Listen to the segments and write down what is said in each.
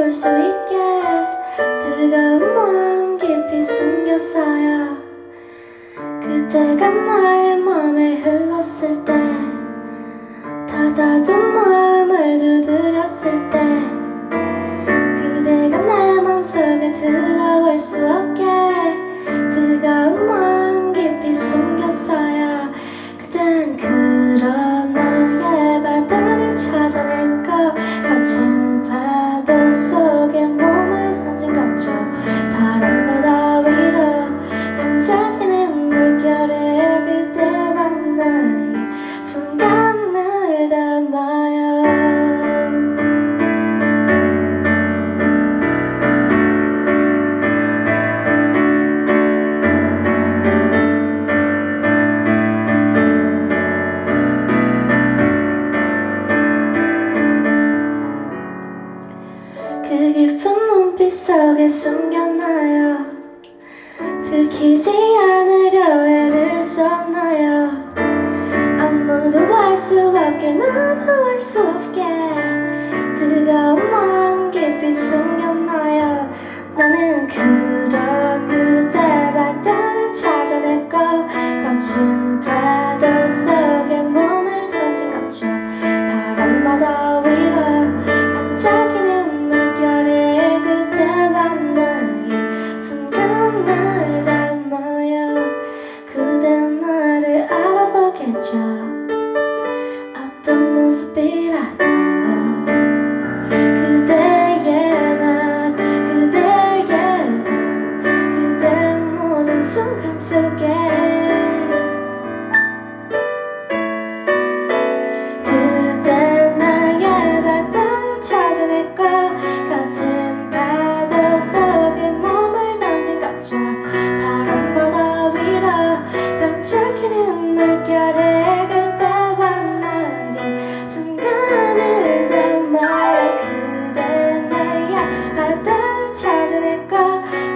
볼 수 있게 뜨거운 마음 깊이 숨겼어요. 그대가 나의 맘에 흘렀을 때, 닫아둔 마음을 두드렸을 때, 그대가 내 맘속에 들어올 수 없게 뜨거운 마음 깊이 숨겼어요. 그댄 그런 나의 바다를 찾아냈고 거친 파도 속에 몸을 던진 거죠. 파란 바다 위로 반짝이는 물결에 그대와 나의 순간을 담아요. 그 깊은 눈빛 속에 숨겨놔요. 들키지 않으려 애를 썼나요. 아무도 알 수 없게 나도 알 수 없게 뜨거운 마음 깊이 숨겨놔요. 나는 그런 그대 바다를 찾아냈고 거친 파도 속에 몸을 던진 거죠. 파란 바다 위로 반짝이는 물결에 그대와 나의 순간을 담아요. 그대 나를 알아보겠죠. 어떤 모습이라도 그대의 낮, 그대의 밤, 그대 모든 순간 속에 그대 나의 바다를 찾아냈고 거친 파도 속에 몸을 던진 거죠. 파란 바다 위로 반짝이는 물결에 그대와 나의 순간을 담아요. 그대 나의 바다를 찾아냈고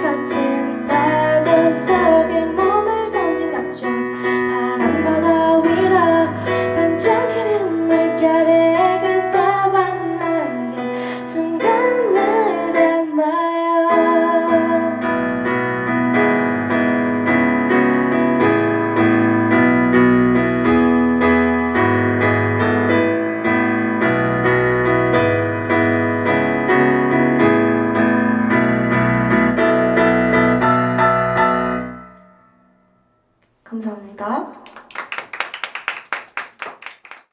거친 파도 속에 몸을 던진 거죠. 파란 바다 위로 반짝이는 물결에 그대와 나의 순간을 담아요. 감사합니다.